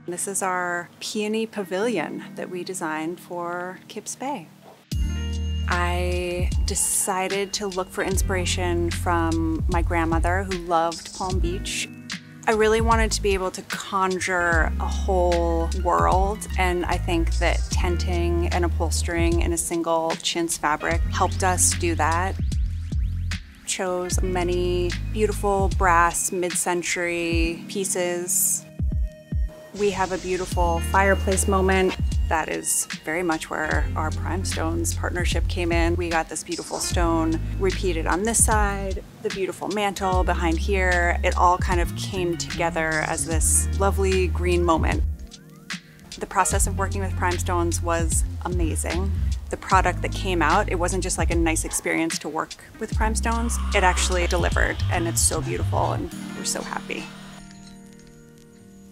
This is our Peony Pavilion that we designed for Kips Bay. I decided to look for inspiration from my grandmother who loved Palm Beach. I really wanted to be able to conjure a whole world, and I think that tenting and upholstering in a single chintz fabric helped us do that. Chose many beautiful brass mid-century pieces. We have a beautiful fireplace moment. That is very much where our Primestones partnership came in. We got this beautiful stone repeated on this side, the beautiful mantle behind here. It all kind of came together as this lovely green moment. The process of working with Primestones was amazing. The product that came out, it wasn't just like a nice experience to work with Primestones. It actually delivered, and it's so beautiful, and we're so happy.